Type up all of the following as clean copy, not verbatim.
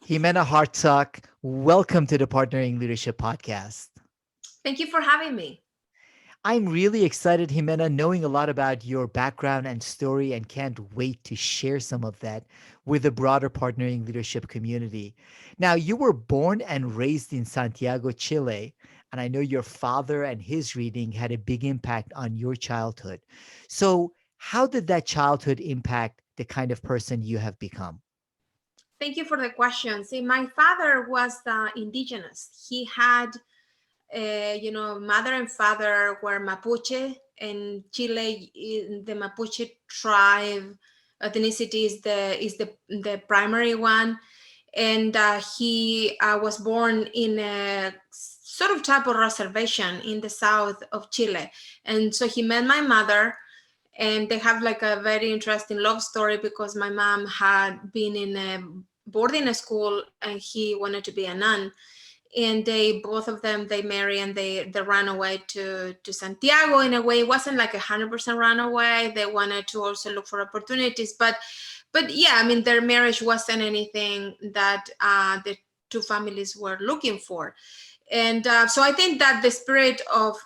Ximena Hartsock, welcome to the Partnering Leadership Podcast. Thank you for having me. I'm really excited, Ximena, knowing a lot about your background and story, and can't wait to share some of that with the broader Partnering Leadership community. Now, you were born and raised in Santiago, Chile, and I know your father and his reading had a big impact on your childhood. So, how did that childhood impact the kind of person you have become? Thank you for the question. See, my father was indigenous. He had, mother and father were Mapuche. In Chile, in the Mapuche tribe ethnicity is the primary one, and he was born in a sort of type of reservation in the south of Chile, and so he met my mother, and they have like a very interesting love story because my mom had been in a boarding school and he wanted to be a nun, and they both of them they marry and they ran away to Santiago. In a way, it wasn't like 100% run away. They wanted to also look for opportunities, but yeah, I mean, their marriage wasn't anything that the two families were looking for. And so I think that the spirit of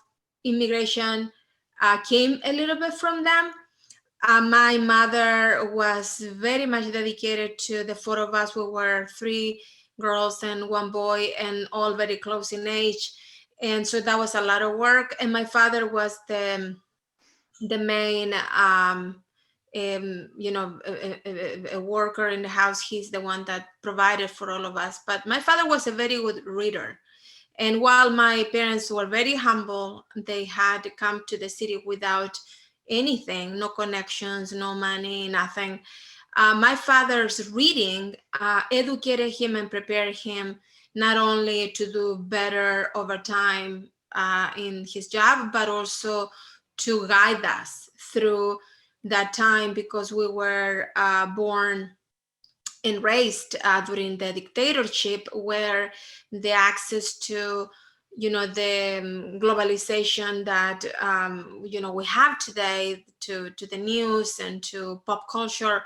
immigration came a little bit from them. My mother was very much dedicated to the four of us. We were three girls and one boy, and all very close in age. And so that was a lot of work. And my father was the main, a worker in the house. He's the one that provided for all of us. But my father was a very good reader. And while my parents were very humble, they had come to the city without anything, no connections, no money, nothing. My father's reading educated him and prepared him not only to do better over time in his job, but also to guide us through that time because we were born and raised during the dictatorship, where the access to the globalization that we have today, to the news and to pop culture,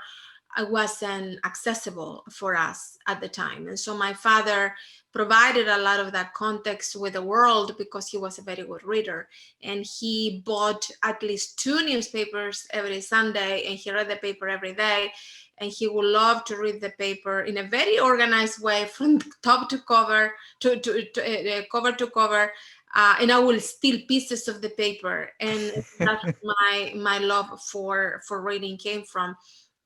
wasn't accessible for us at the time. And so my father provided a lot of that context with the world because he was a very good reader, and he bought at least two newspapers every Sunday, and he read the paper every day, and he would love to read the paper in a very organized way from top to cover to cover to cover, and I will steal pieces of the paper, and that's my love for reading came from.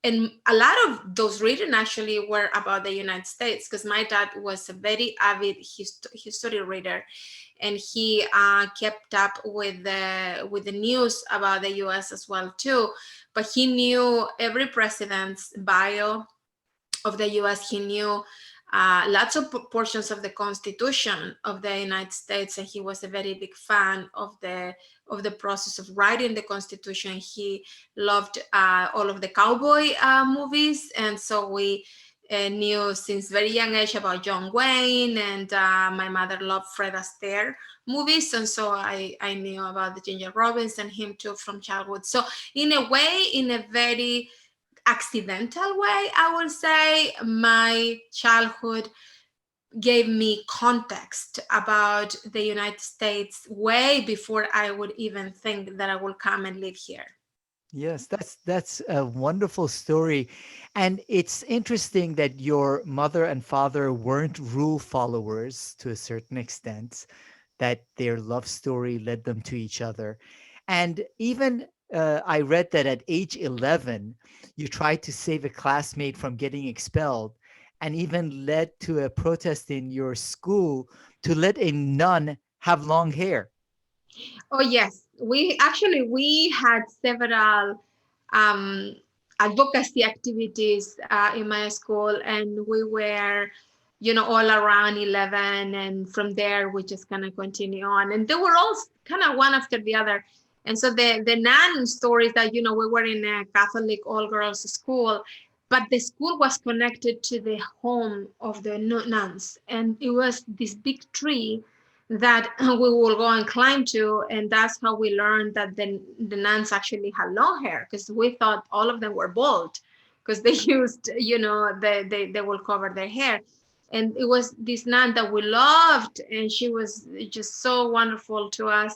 And a lot of those reading actually were about the United States, because my dad was a very avid history reader, and he kept up with the news about the U.S. as well too. But he knew every president's bio of the U.S. He knew lots of portions of the Constitution of the United States, and he was a very big fan of the process of writing the Constitution. He loved all of the cowboy movies, and so we knew since very young age about John Wayne, and my mother loved Fred Astaire movies, and so I knew about the Ginger Robbins and him too from childhood. So in a way, in a very accidental way, I would say, my childhood gave me context about the United States way before I would even think that I would come and live here. Yes, that's a wonderful story. And it's interesting that your mother and father weren't rule followers to a certain extent, that their love story led them to each other. And even I read that at age 11, you tried to save a classmate from getting expelled, and even led to a protest in your school to let a nun have long hair. Oh yes, we had several um, advocacy activities in my school, and we were, all around 11, and from there we just kind of continue on, and they were all kind of one after the other. And so the nun stories that we were in a Catholic all girls school, but the school was connected to the home of the nuns, and it was this big tree that we will go and climb to, and that's how we learned that the nuns actually had long hair, because we thought all of them were bald because they used they will cover their hair. And it was this nun that we loved, and she was just so wonderful to us.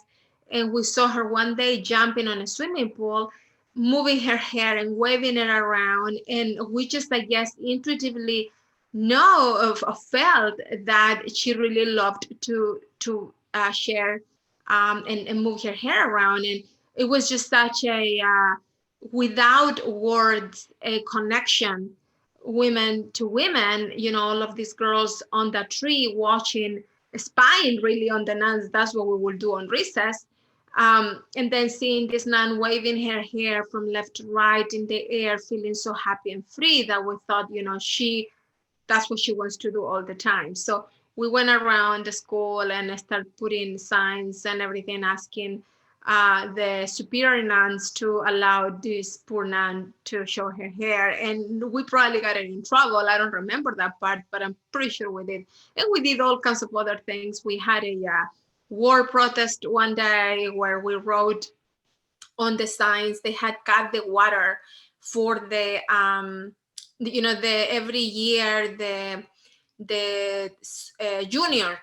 And we saw her one day jumping on a swimming pool, moving her hair and waving it around, and we just, I guess, intuitively know of felt that she really loved to share and move her hair around. And it was just such a without words a connection, women to women, all of these girls on the tree watching, spying really on the nuns. That's what we would do on recess. And then seeing this nun waving her hair from left to right in the air, feeling so happy and free that we thought, that's what she wants to do all the time. So we went around the school and started putting signs and everything, asking the superior nuns to allow this poor nun to show her hair. And we probably got in trouble. I don't remember that part, but I'm pretty sure we did. And we did all kinds of other things. We had a war protest one day where we wrote on the signs. They had cut the water for the every year the junior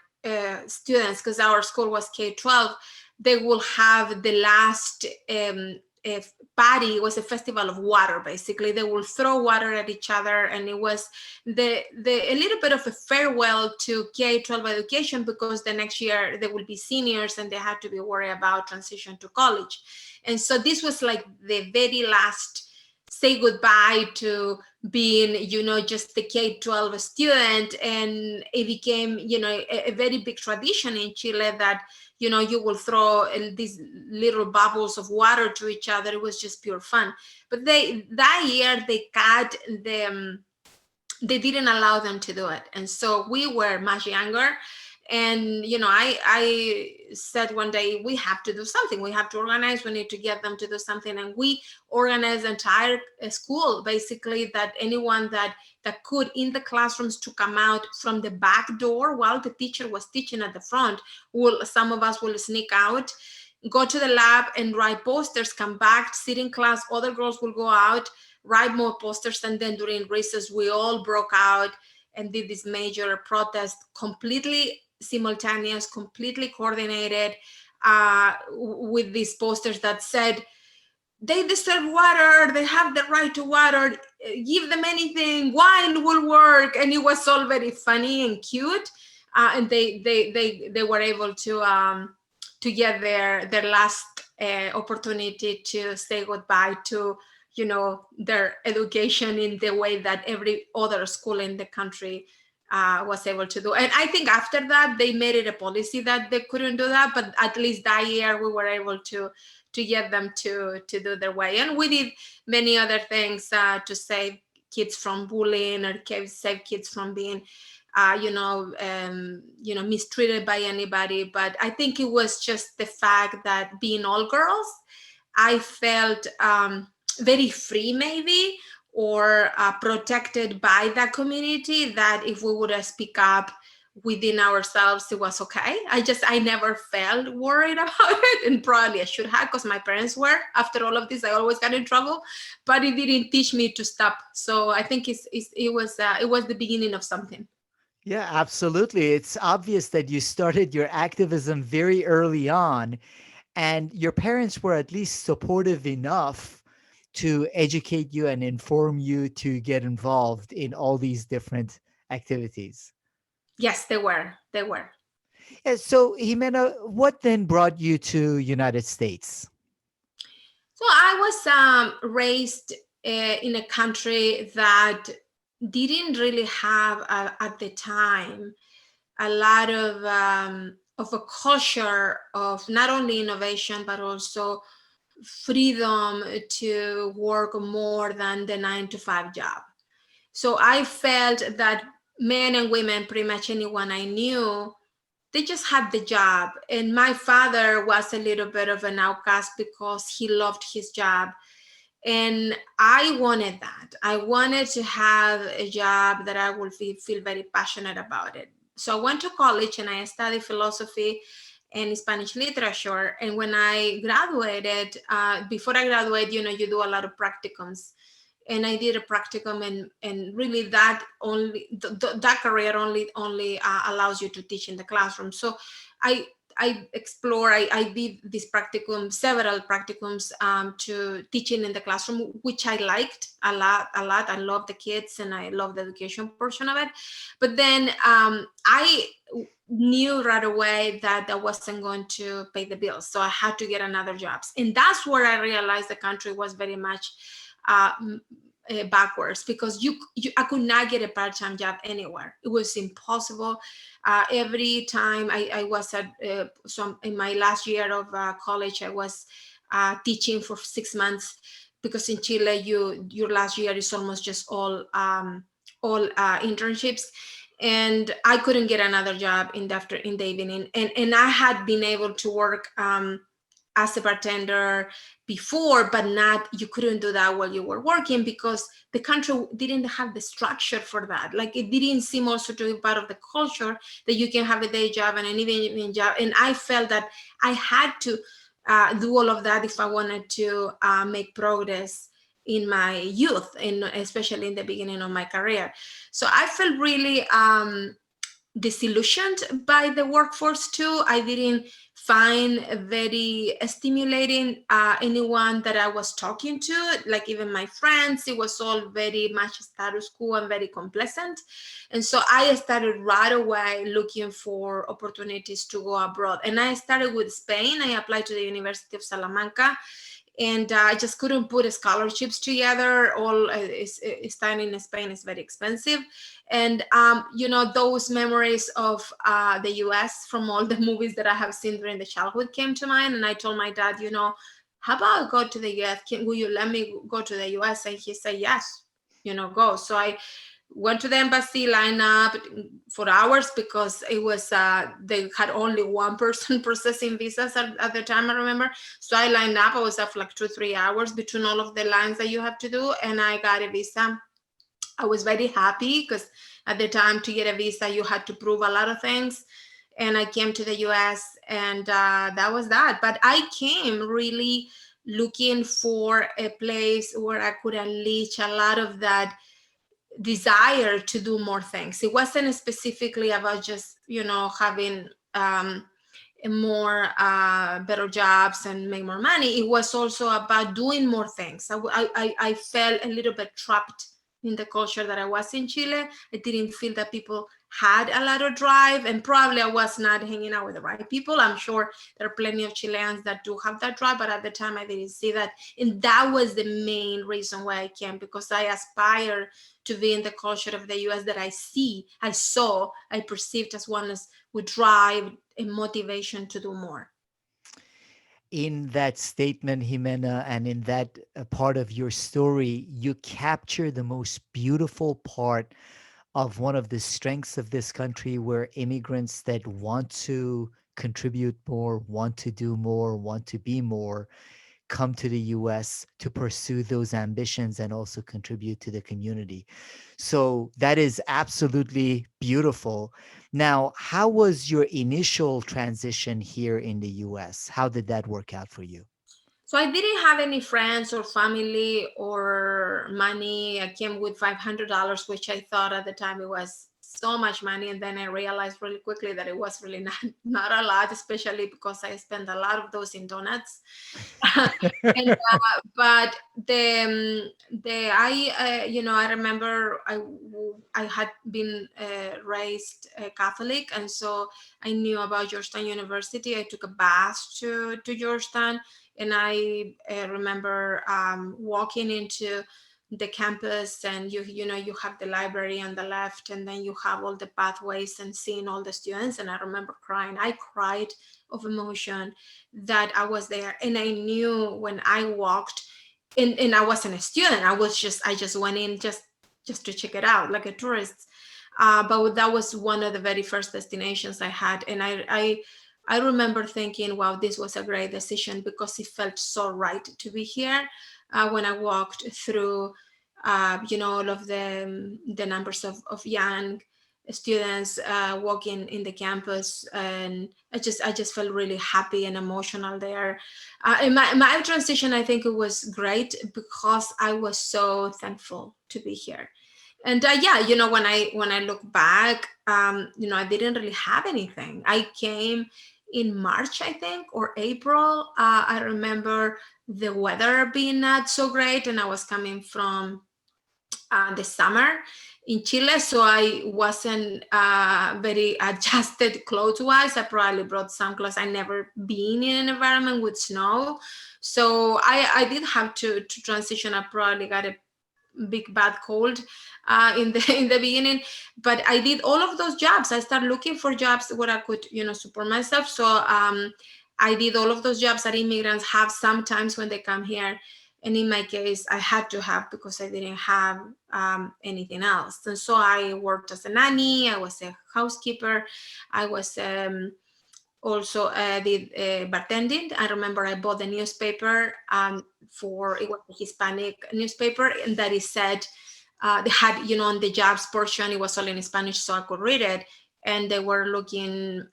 students, because our school was K-12, they will have the last party. It was a festival of water. Basically, they will throw water at each other, and it was the a little bit of a farewell to K-12 education, because the next year they will be seniors and they had to be worried about transition to college. And so this was like the very last say goodbye to being, just the K-12 student. And it became, a very big tradition in Chile that, you will throw these little bubbles of water to each other. It was just pure fun. But that year they cut they didn't allow them to do it. And so we were much younger. And, I said one day, we have to do something. We have to organize. We need to get them to do something. And we organized the entire school, basically, that anyone that could in the classrooms to come out from the back door while the teacher was teaching at the front. Some of us will sneak out, go to the lab and write posters, come back, sit in class. Other girls will go out, write more posters. And then during recess, we all broke out and did this major protest, completely simultaneous, completely coordinated, with these posters that said, they deserve water, they have the right to water, give them anything, wine will work. And it was all very funny and cute. And they were able to get their last opportunity to say goodbye to their education in the way that every other school in the country was able to do. And I think after that they made it a policy that they couldn't do that, but at least that year we were able to get them to do their way. And we did many other things to save kids from bullying, or save kids from being mistreated by anybody. But I think it was just the fact that being all girls, I felt very free, maybe, or protected by that community, that if we would speak up within ourselves, it was okay. I never felt worried about it, and probably I should have, because my parents were. After all of this, I always got in trouble, but it didn't teach me to stop. So I think it was the beginning of something. Yeah, absolutely. It's obvious that you started your activism very early on, and your parents were at least supportive enough to educate you and inform you to get involved in all these different activities. Yes, they were. Yeah, so Jimena, what then brought you to United States? So I was raised in a country that didn't really have at the time a lot of a culture of not only innovation but also freedom to work more than the 9 to 5 job. So I felt that men and women, pretty much anyone I knew, they just had the job. And my father was a little bit of an outcast because he loved his job. And I wanted that. I wanted to have a job that I would feel very passionate about it. So I went to college and I studied philosophy and Spanish literature. And when I graduated, before I graduated, you do a lot of practicums and I did a practicum, and really that only that career only allows you to teach in the classroom. So I I did this practicum, several practicums, to teaching in the classroom, which I liked a lot. I love the kids and I love the education portion of it. But then I knew right away that that wasn't going to pay the bills. So I had to get another jobs. And that's where I realized the country was very much uh, backwards, because I could not get a part-time job anywhere. It was impossible. Every time I was at some in my last year of college, I was teaching for 6 months, because in Chile your last year is almost just all internships. And I couldn't get another job in the evening, and I had been able to work as a bartender before, but not, you couldn't do that while you were working, because the country didn't have the structure for that. Like, it didn't seem also to be part of the culture that you can have a day job and an evening job. And I felt that I had to do all of that if I wanted to make progress in my youth, and especially in the beginning of my career. So I felt really disillusioned by the workforce too. I didn't find very stimulating anyone that I was talking to, like even my friends. It was all very much status quo and very complacent. And so I started right away looking for opportunities to go abroad. And I started with Spain. I applied to the University of Salamanca, and I just couldn't put scholarships together. All studying in Spain is very expensive, and those memories of the U.S. from all the movies that I have seen during the childhood came to mind. And I told my dad, how about I go to the U.S.? Will you let me go to the U.S.? And he said, yes, go. So I went to the embassy, lined up for hours, because it was they had only one person processing visas at the time, I remember. So I lined up. I was up for like 2-3 hours between all of the lines that you have to do, and I got a visa. I was very happy, because at the time, to get a visa you had to prove a lot of things. And I came to the US, and that was that. But I came really looking for a place where I could unleash a lot of that desire to do more things. It wasn't specifically about just having more better jobs and make more money. It was also about doing more things. I felt a little bit trapped in the culture that I was in Chile. I didn't feel that people had a lot of drive, and probably I was not hanging out with the right people. I'm sure there are plenty of Chileans that do have that drive, but at the time I didn't see that. And that was the main reason why I came, because I aspire to be in the culture of the US that I perceived as one with drive and motivation to do more. In that statement, Jimena, and in that part of your story, you capture the most beautiful part of one of the strengths of this country, where immigrants that want to contribute more, want to do more, want to be more, come to the US to pursue those ambitions and also contribute to the community. So that is absolutely beautiful. Now, how was your initial transition here in the US? How did that work out for you? So I didn't have any friends or family or money. I came with $500, which I thought at the time it was so much money. And then I realized really quickly that it was really not a lot, especially because I spent a lot of those in donuts. And but the I remember I had been raised Catholic, and so I knew about Georgetown University. I took a bus to Georgetown, and I remember walking into the campus, and you have the library on the left, and then you have all the pathways and seeing all the students. And I remember crying. I cried of emotion that I was there, and I knew when I walked, and I wasn't a student. I just went in just to check it out like a tourist. But that was one of the very first destinations I had, and I remember thinking, wow, this was a great decision, because it felt so right to be here. When I walked through, all of the numbers of young students walking in the campus, and I just felt really happy and emotional there. And my transition, I think it was great because I was so thankful to be here. And yeah, when I look back, I didn't really have anything. I came in March, I think, or April. I remember the weather being not so great, and I was coming from the summer in Chile, so I wasn't very adjusted clothes wise. I probably brought some clothes. I never been in an environment with snow, so I did have to transition. I probably got a big bad cold in the in the beginning, but I did all of those jobs. I started looking for jobs where I could support myself. So I did all of those jobs that immigrants have sometimes when they come here, and in my case I had to have because I didn't have anything else. And so I worked as a nanny, I was a housekeeper, I was also did bartending. I remember I bought the newspaper for it was a Hispanic newspaper, and that is said they had on the jobs portion it was all in Spanish, so I could read it, and they were looking.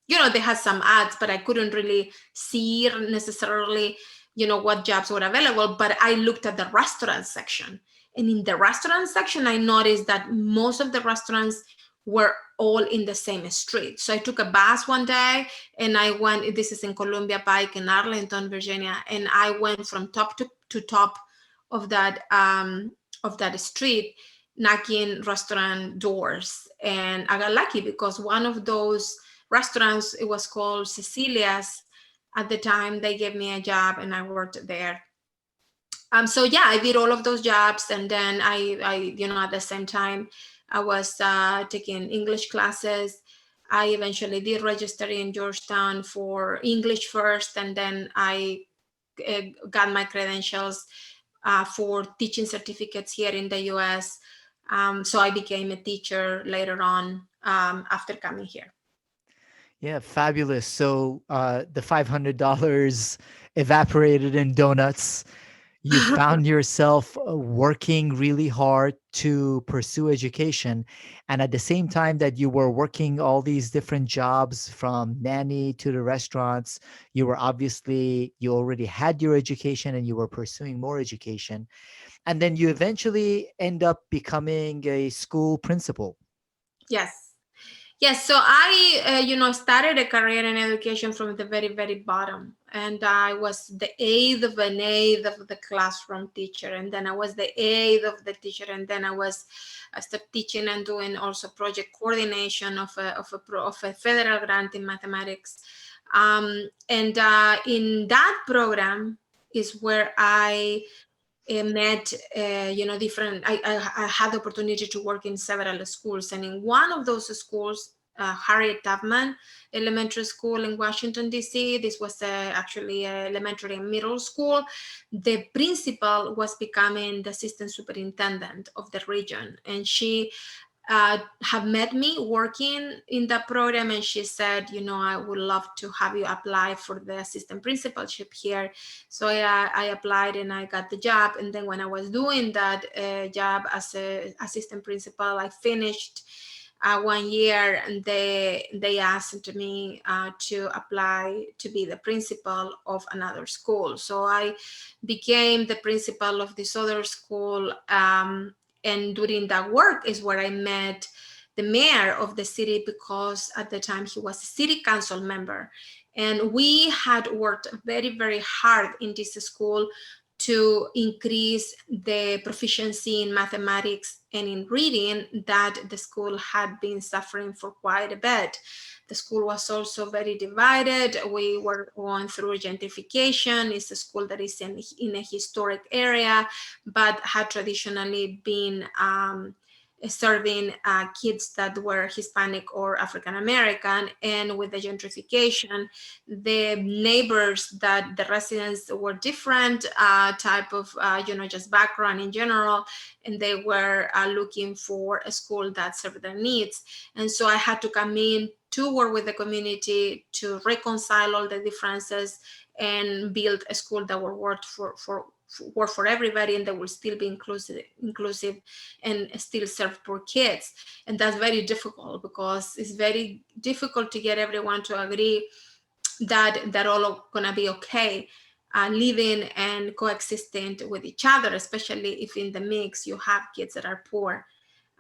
They had some ads, but I couldn't really see necessarily what jobs were available. But I looked at the restaurant section, and in the restaurant section I noticed that most of the restaurants were all in the same street. So I took a bus one day and I went, this is in Columbia Pike in Arlington, Virginia, and I went from top to top of that street, knocking restaurant doors. And I got lucky because one of those restaurants, it was called Cecilia's at the time. They gave me a job and I worked there. So yeah, I did all of those jobs, and then I at the same time I was taking English classes. I eventually did register in Georgetown for English first, and then I got my credentials for teaching certificates here in the US. So I became a teacher later on after coming here. Yeah, fabulous. So the $500 evaporated in donuts. You found yourself working really hard to pursue education. And at the same time that you were working all these different jobs from nanny to the restaurants, you already had your education and you were pursuing more education. And then you eventually end up becoming a school principal. Yes. Yes, so I, started a career in education from the very, very bottom. And I was the eighth of the classroom teacher. And then I was the eighth of the teacher. And then I started teaching and doing also project coordination of a federal grant in mathematics. And in that program is where I met different I had the opportunity to work in several schools, and in one of those schools, Harriet Tubman Elementary School in Washington DC, this was actually a elementary and middle school. The principal was becoming the assistant superintendent of the region, and she have met me working in that program, and she said, I would love to have you apply for the assistant principalship here. So I applied and I got the job. And then when I was doing that job as a assistant principal, I finished 1 year, and they asked me to apply to be the principal of another school. So I became the principal of this other school. And during that work is where I met the mayor of the city, because at the time he was a city council member. And we had worked very, very hard in this school to increase the proficiency in mathematics and in reading that the school had been suffering for quite a bit. The school was also very divided. We were going through gentrification. It's a school that is in a historic area, but had traditionally been serving kids that were Hispanic or African American. And with the gentrification, the neighbors, that the residents were different type of just background in general, and they were looking for a school that served their needs. And so I had to come in to work with the community to reconcile all the differences and build a school that would work work for everybody, and they will still be inclusive and still serve poor kids. And that's very difficult, because it's very difficult to get everyone to agree that all gonna be okay, living and coexisting with each other, especially if in the mix you have kids that are poor,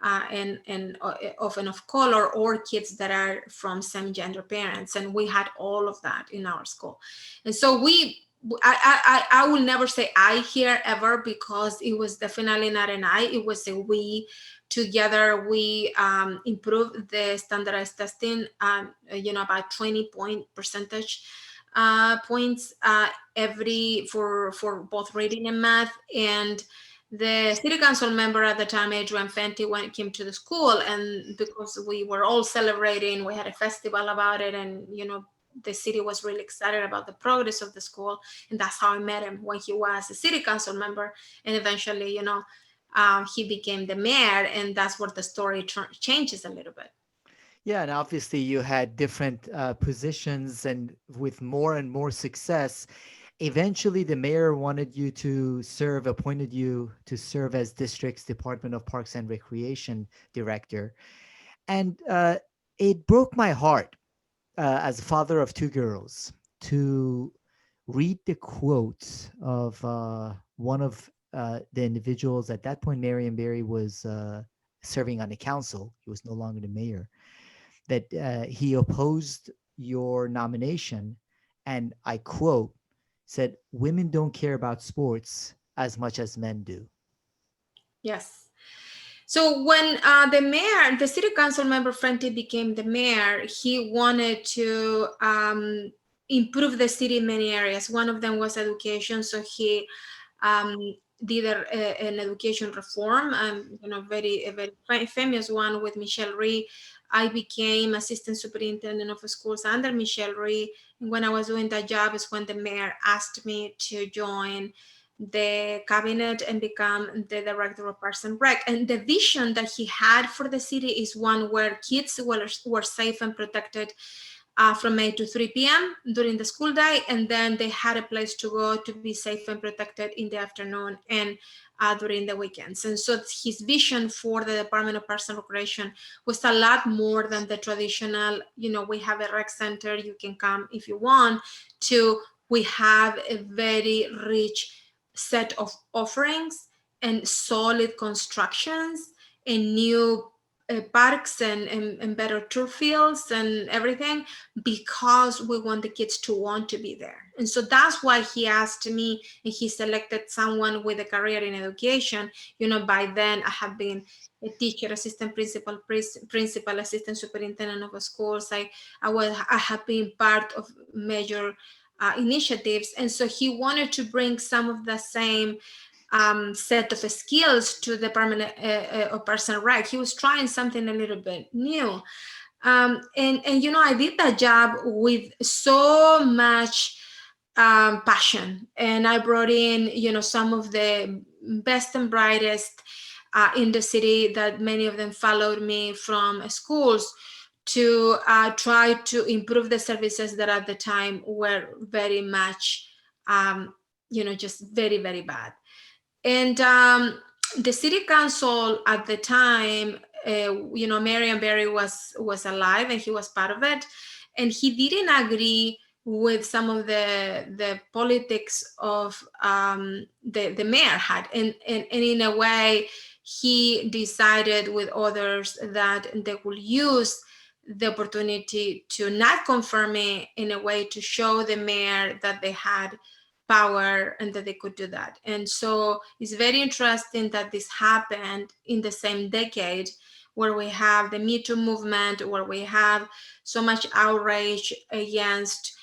and often of color, or kids that are from same gender parents. And we had all of that in our school. And so I will never say I here ever, because it was definitely not an I, it was a we. Together we improved the standardized testing, about 20 percentage points every for both reading and math. And the city council member at the time, Adrian Fenty, when it came to the school, and because we were all celebrating, we had a festival about it, and the city was really excited about the progress of the school. And that's how I met him, when he was a city council member, and eventually, he became the mayor, and that's where the story changes a little bit. Yeah, and obviously you had different positions, and with more and more success, eventually the mayor wanted you to serve, appointed you to serve as district's Department of Parks and Recreation director. And it broke my heart as a father of two girls to read the quotes of one of the individuals. At that point, Marion Barry was serving on the council. He was no longer the mayor. That he opposed your nomination, and I quote, said, "Women don't care about sports as much as men do." Yes. So when the city council member Fenty became the mayor, he wanted to improve the city in many areas. One of them was education. So he um, did an education reform, a very famous one with Michelle Rhee. I became assistant superintendent of schools under Michelle Rhee. And when I was doing that job is when the mayor asked me to join the cabinet and become the director of Parks and Rec. And the vision that he had for the city is one where kids were safe and protected from 8 to 3 p.m. during the school day, and then they had a place to go to be safe and protected in the afternoon and during the weekends. And so his vision for the Department of Parks and Recreation was a lot more than the traditional, we have a rec center, you can come if you want, to we have a very rich set of offerings and solid constructions and new parks and better turf fields and everything, because we want the kids to want to be there. And so that's why he asked me, and he selected someone with a career in education. By then I have been a teacher, assistant principal, principal, assistant superintendent of schools. I have been part of major initiatives. And so he wanted to bring some of the same set of skills to the Department of Parks and Rec. He was trying something a little bit new. And I did that job with so much passion. And I brought in, some of the best and brightest in the city, that many of them followed me from schools, to try to improve the services that at the time were very much, just very, very bad. And the city council at the time, Marion Barry was alive, and he was part of it, and he didn't agree with some of the politics of the mayor had, and in a way he decided with others that they will use the opportunity to not confirm me, in a way to show the mayor that they had power and that they could do that. And so it's very interesting that this happened in the same decade, where we have the Me Too movement, where we have so much outrage against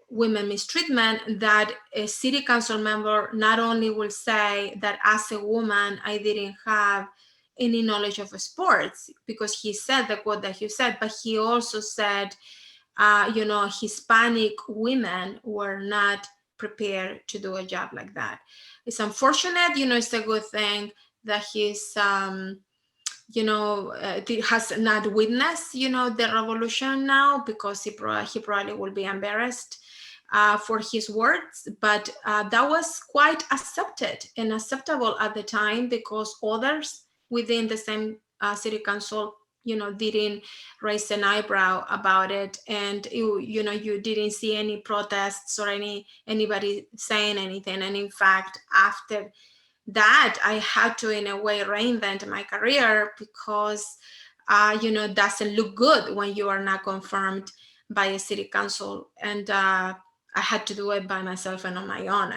women mistreatment, that a city council member not only will say that as a woman I didn't have any knowledge of sports, because he said the quote that he said, but he also said, Hispanic women were not prepared to do a job like that. It's unfortunate, it's a good thing that he's has not witnessed the revolution now, because he probably will be embarrassed for his words, but that was quite accepted and acceptable at the time because others within the same city council, didn't raise an eyebrow about it, and you didn't see any protests or anybody saying anything. And in fact, after that, I had to, in a way, reinvent my career because, it doesn't look good when you are not confirmed by a city council. And I had to do it by myself and on my own.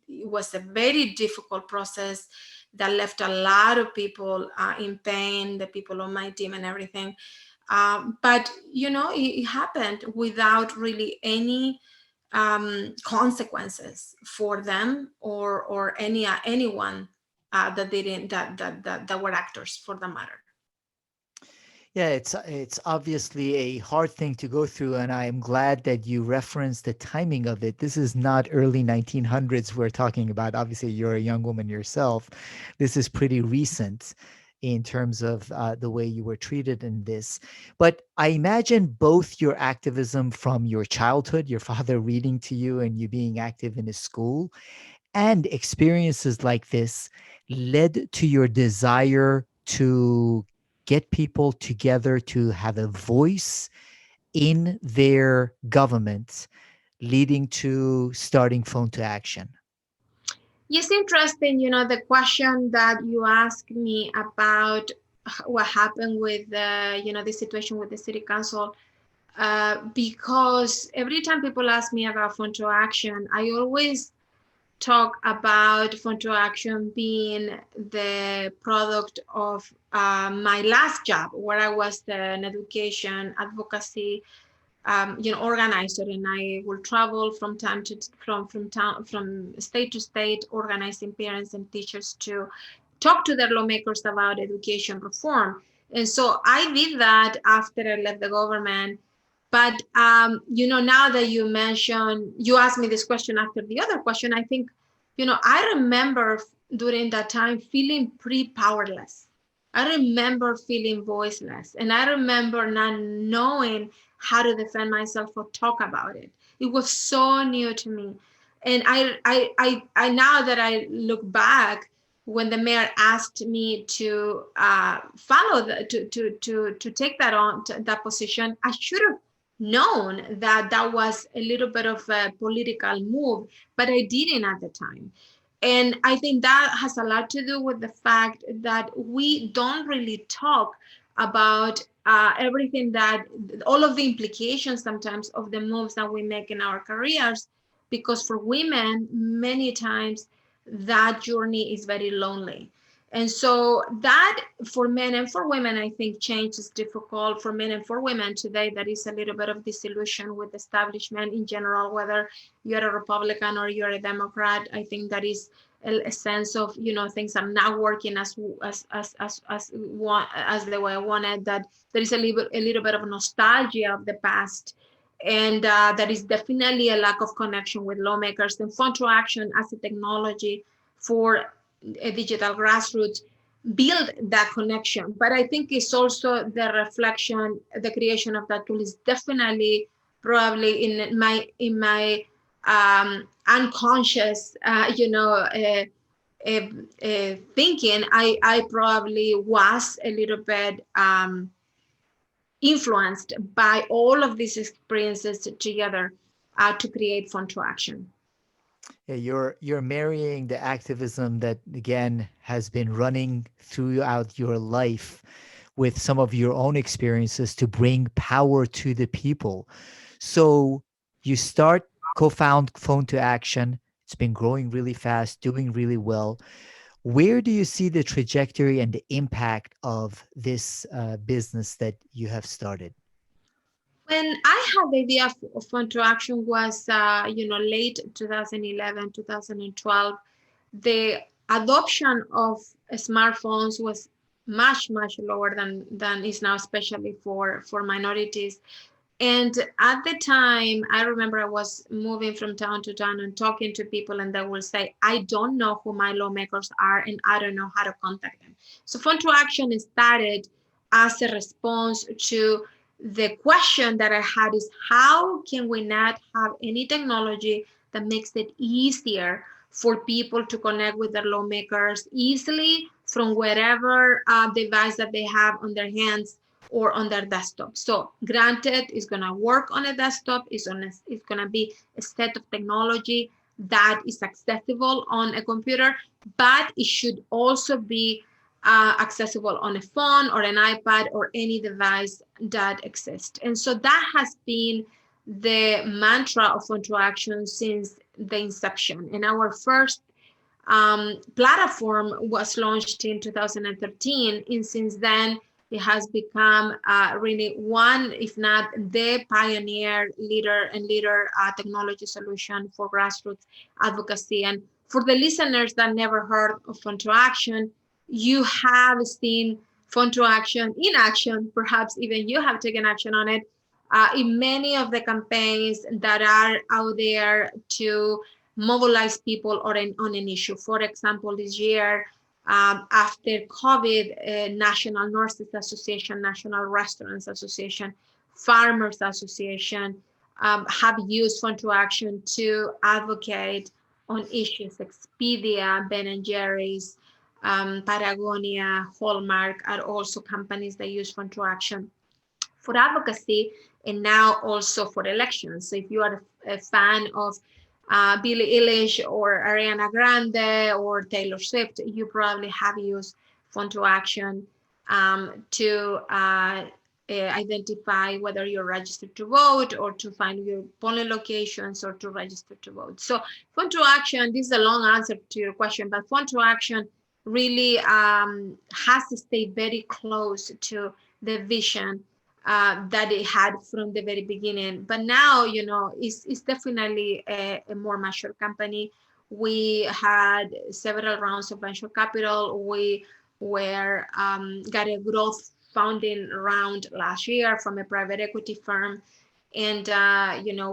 It was a very difficult process that left a lot of people in pain, the people on my team and everything. But, it happened without really any consequences for them or anyone that didn't that were actors for the matter. Yeah, it's obviously a hard thing to go through, and I am glad that you referenced the timing of it. This is not early 1900s we're talking about. Obviously, you're a young woman yourself. This is pretty recent in terms of the way you were treated in this. But I imagine both your activism from your childhood, your father reading to you and you being active in a school, and experiences like this led to your desire to get people together to have a voice in their government, leading to starting Phone to Action. It's interesting, the question that you asked me about what happened with the situation with the city council, because every time people ask me about Phone to Action, I always talk about Phone to Action being the product of my last job, where I was an education advocacy organizer, and I will travel from time to from state to state, organizing parents and teachers to talk to their lawmakers about education reform. And so I did that after I left the government. But now that you asked me this question after the other question, I think, I remember during that time feeling pretty powerless. I remember feeling voiceless, and I remember not knowing how to defend myself or talk about it. It was so new to me. And I now that I look back, when the mayor asked me to follow to take that on that position, I should have known that that was a little bit of a political move, but I didn't at the time. And I think that has a lot to do with the fact that we don't really talk about everything that, all of the implications sometimes of the moves that we make in our careers, because for women, many times that journey is very lonely. And so that, for men and for women, I think change is difficult. For men and for women today, there is a little bit of disillusion with establishment in general, whether you're a Republican or you're a Democrat. I think that is a sense of, things are not working as the way I wanted, that there is a little bit of nostalgia of the past. And there is definitely a lack of connection with lawmakers. And Phone to Action as a technology for a digital grassroots build that connection. But I think it's also the reflection, the creation of that tool is definitely probably in my unconscious, thinking. I probably was a little bit influenced by all of these experiences together to create Phone to Action. Yeah, you're marrying the activism that again has been running throughout your life with some of your own experiences to bring power to the people. So you start co-found Phone to Action. It's been growing really fast, doing really well. Where do you see the trajectory and the impact of this business that you have started? When I had the idea of Phone to Action was, late 2011, 2012. The adoption of smartphones was much, much lower than is now, especially for minorities. And at the time, I remember I was moving from town to town and talking to people, and they will say, I don't know who my lawmakers are, and I don't know how to contact them. So Phone to Action started as a response to the question that I had is, how can we not have any technology that makes it easier for people to connect with their lawmakers easily from wherever device that they have on their hands or on their desktop? So granted, it's going to work on a desktop, it's going to be a set of technology that is accessible on a computer, but it should also be accessible on a phone or an iPad or any device that exists. And so that has been the mantra of Phone to Action since the inception. And our first platform was launched in 2013, and since then it has become really one, if not the pioneer leader technology solution for grassroots advocacy. And for the listeners that never heard of Phone to Action, you have seen Phone to Action in action, perhaps even you have taken action on it in many of the campaigns that are out there to mobilize people on an issue. For example, this year, after COVID, National Nurses Association, National Restaurants Association, Farmers Association have used Fund to Action to advocate on issues. Expedia, Ben and Jerry's, Patagonia, Hallmark are also companies that use Fund to Action for advocacy and now also for elections. So if you are a fan of Billie Eilish or Ariana Grande or Taylor Swift, you probably have used Phone to Action to identify whether you're registered to vote or to find your polling locations or to register to vote. So Phone to Action, this is a long answer to your question, but Phone to Action really has to stay very close to the vision that it had from the very beginning. But now, it's definitely a more mature company. We had several rounds of venture capital. We were got a growth funding round last year from a private equity firm, and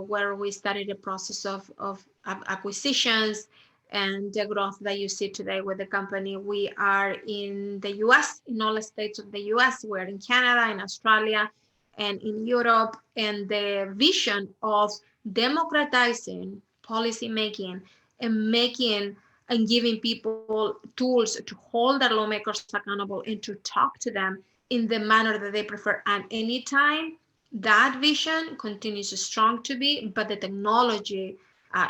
where we started a process of acquisitions and the growth that you see today with the company. We are in the US, in all states of the US. We're in Canada, in Australia, and in Europe. And the vision of democratizing policy making and making and giving people tools to hold their lawmakers accountable and to talk to them in the manner that they prefer at any time, that vision continues strong to be, but the technology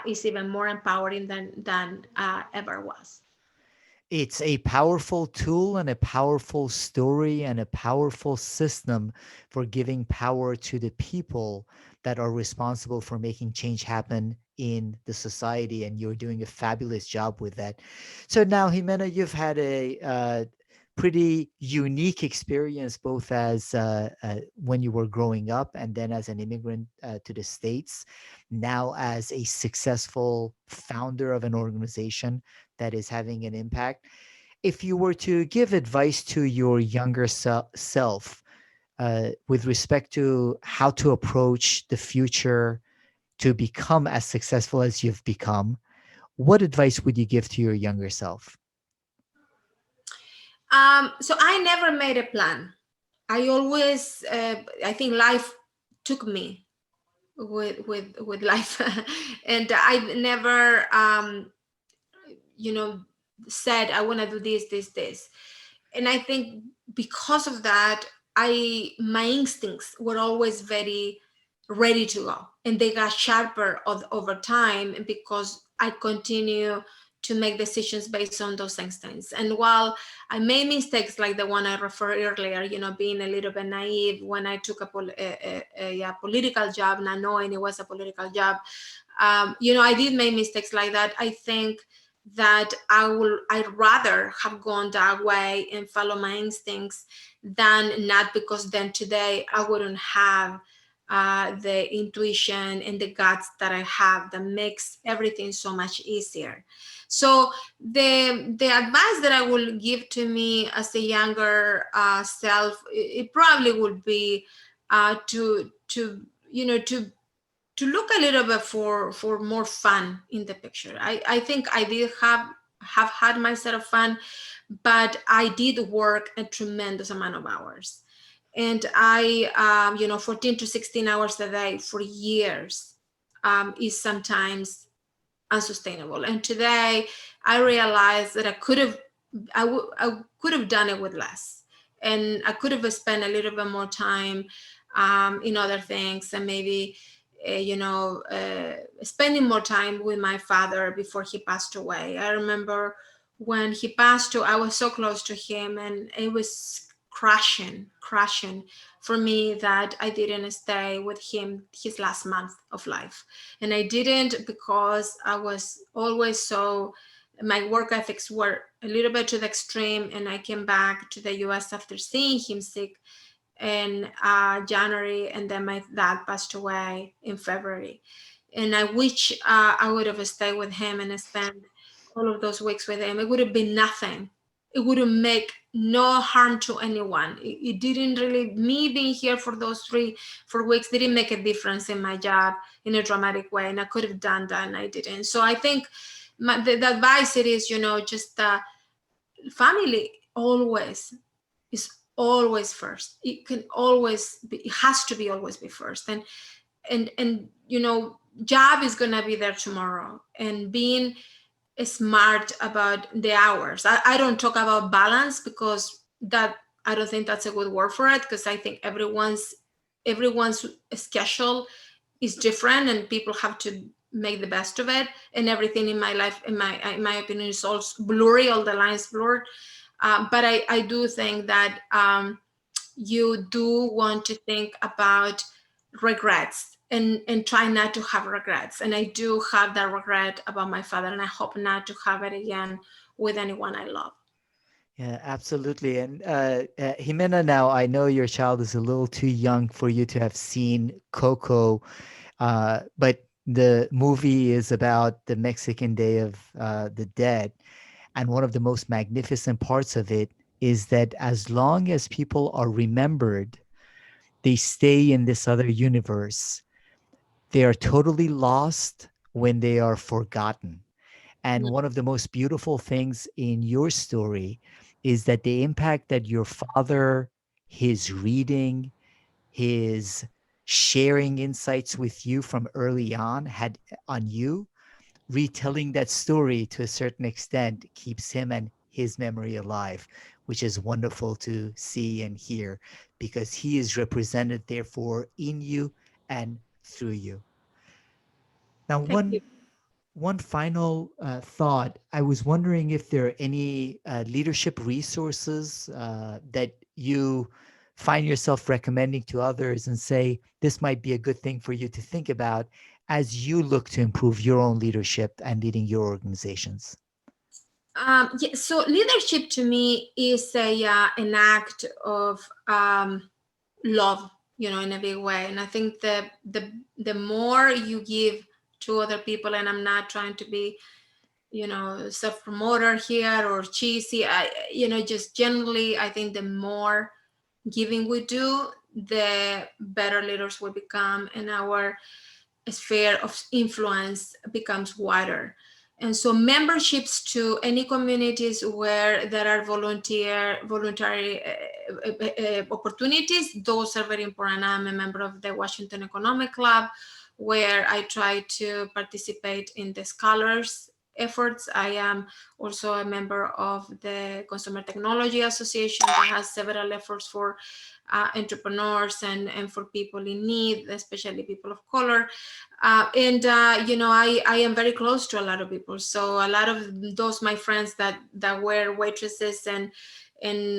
is even more empowering than ever was. It's a powerful tool and a powerful story and a powerful system for giving power to the people that are responsible for making change happen in the society. And you're doing a fabulous job with that. So now, Ximena, you've had a pretty unique experience, both as when you were growing up and then as an immigrant to the States, now as a successful founder of an organization that is having an impact. If you were to give advice to your younger self with respect to how to approach the future to become as successful as you've become, what advice would you give to your younger self? So I never made a plan. I always, I think life took me with life, and I never, you know, said I want to do this. And I think because of that, my instincts were always very ready to go, and they got sharper over time because I continue to make decisions based on those instincts. And while I made mistakes like the one I referred earlier, being a little bit naive when I took a political job, not knowing it was a political job, I did make mistakes like that. I think that I'd rather have gone that way and follow my instincts than not, because then today I wouldn't have the intuition and the guts that I have that makes everything so much easier. So the advice that I will give to me as a younger self, it probably would be to look a little bit for more fun in the picture. I think I did have had my set of fun, but I did work a tremendous amount of hours. And I, 14 to 16 hours a day for years is sometimes unsustainable. And today I realized that I could have done it with less, and I could have spent a little bit more time in other things, and maybe spending more time with my father before he passed away. I remember when he passed away, I was so close to him, and it was crushing for me that I didn't stay with him his last month of life. And I didn't because I was always so, my work ethics were a little bit to the extreme, and I came back to the US after seeing him sick in January, and then my dad passed away in February. And I wish I would have stayed with him and spent all of those weeks with him. It would have been nothing. It would have make no harm to anyone. It didn't really, me being here for those 4 weeks didn't make a difference in my job in a dramatic way. And I could have done that, and I didn't. So I think the advice it is, just family always is always first. It can always be, it has to be always be first. And job is gonna be there tomorrow, and being smart about the hours. I don't talk about balance because that, I don't think that's a good word for it, because I think everyone's schedule is different, and people have to make the best of it. And everything in my life, in my opinion, is also blurry, all the lines blurred. But I do think that you do want to think about regrets, and try not to have regrets. And I do have that regret about my father, and I hope not to have it again with anyone I love. Yeah, absolutely. And Jimena, now I know your child is a little too young for you to have seen Coco, but the movie is about the Mexican Day of the Dead. And one of the most magnificent parts of it is that as long as people are remembered, they stay in this other universe. They are totally lost when they are forgotten. And one of the most beautiful things in your story is that the impact that your father, his reading, his sharing insights with you from early on had on you, retelling that story to a certain extent keeps him and his memory alive, which is wonderful to see and hear because he is represented, therefore, in you and through you. Now, Thank you. one final thought. I was wondering if there are any leadership resources that you find yourself recommending to others and say, this might be a good thing for you to think about as you look to improve your own leadership and leading your organizations. Yeah, so leadership to me is an act of love, in a big way. And I think the more you give to other people, and I'm not trying to be, self promoter here or cheesy, just generally, I think the more giving we do, the better leaders we become, and our sphere of influence becomes wider. And so memberships to any communities where there are voluntary opportunities, those are very important. I'm a member of the Washington Economic Club, where I try to participate in the scholars efforts. I am also a member of the Consumer Technology Association that has several efforts for entrepreneurs and for people in need, especially people of color. I am very close to a lot of people. So a lot of those my friends that were waitresses and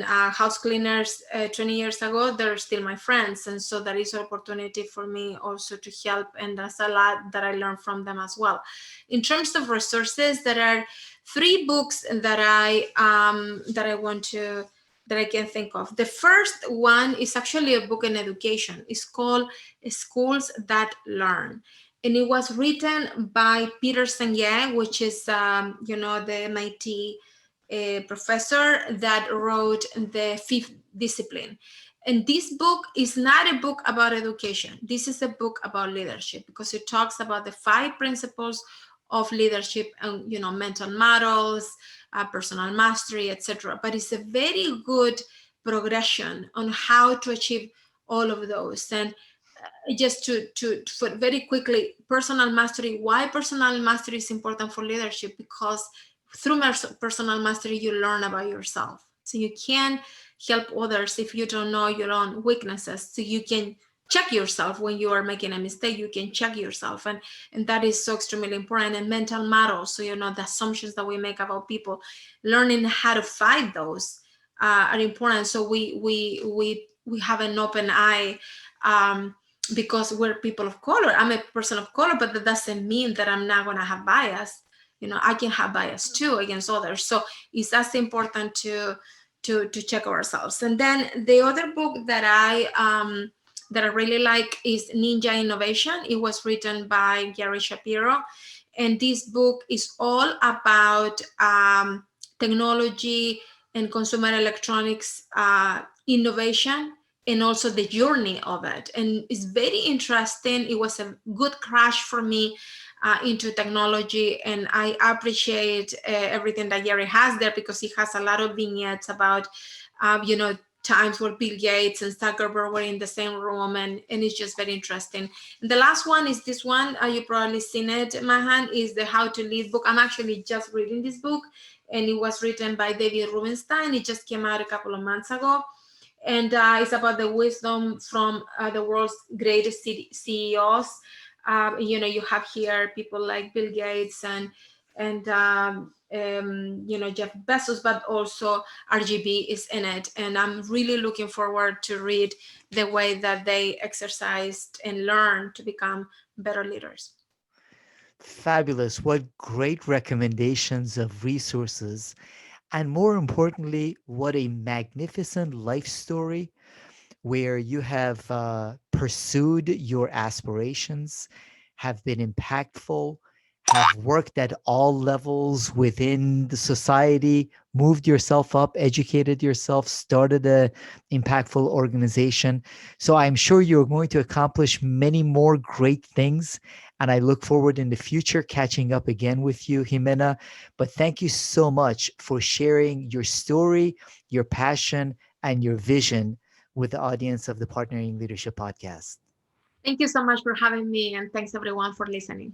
house cleaners 20 years ago, they're still my friends. And so that is an opportunity for me also to help. And that's a lot that I learned from them as well. In terms of resources, there are 3 books that I can think of. The first one is actually a book in education. It's called Schools That Learn. And it was written by Peter Senge, which is, the MIT professor that wrote The Fifth Discipline. And this book is not a book about education. This is a book about leadership, because it talks about the 5 principles of leadership and, mental models, personal mastery, etc. But it's a very good progression on how to achieve all of those. And just to for very quickly, personal mastery. Why personal mastery is important for leadership? Because through personal mastery, you learn about yourself. So you can help others if you don't know your own weaknesses. So you can check yourself when you are making a mistake. You can check yourself, and that is so extremely important. And mental models, so you know the assumptions that we make about people, learning how to fight those are important. So we have an open eye. Because we're people of color. I'm a person of color, but that doesn't mean that I'm not gonna have bias. You know, I can have bias too against others. So it's as important to check ourselves. And then the other book that I really like is Ninja Innovation. It was written by Gary Shapiro, and this book is all about technology and consumer electronics innovation, and also the journey of it. And it's very interesting. It was a good crash for me into technology, and I appreciate everything that Gary has there, because he has a lot of vignettes about, you know, times where Bill Gates and Zuckerberg were in the same room, and it's just very interesting. And the last one is this one. You probably seen it, Mahan, is the How to Lead book. I'm actually just reading this book, and it was written by David Rubenstein. It just came out a couple of months ago, and it's about the wisdom from the world's greatest CEOs. You know, you have here people like Bill Gates and you know, Jeff Bezos, but also RGB is in it, and I'm really looking forward to read the way that they exercised and learned to become better leaders. Fabulous. What great recommendations of resources. And more importantly, what a magnificent life story where you have pursued your aspirations, have been impactful, have worked at all levels within the society, moved yourself up, educated yourself, started a impactful organization. So I'm sure you're going to accomplish many more great things. And I look forward in the future catching up again with you, Ximena. But thank you so much for sharing your story, your passion, and your vision with the audience of the Partnering Leadership Podcast. Thank you so much for having me, and thanks everyone for listening.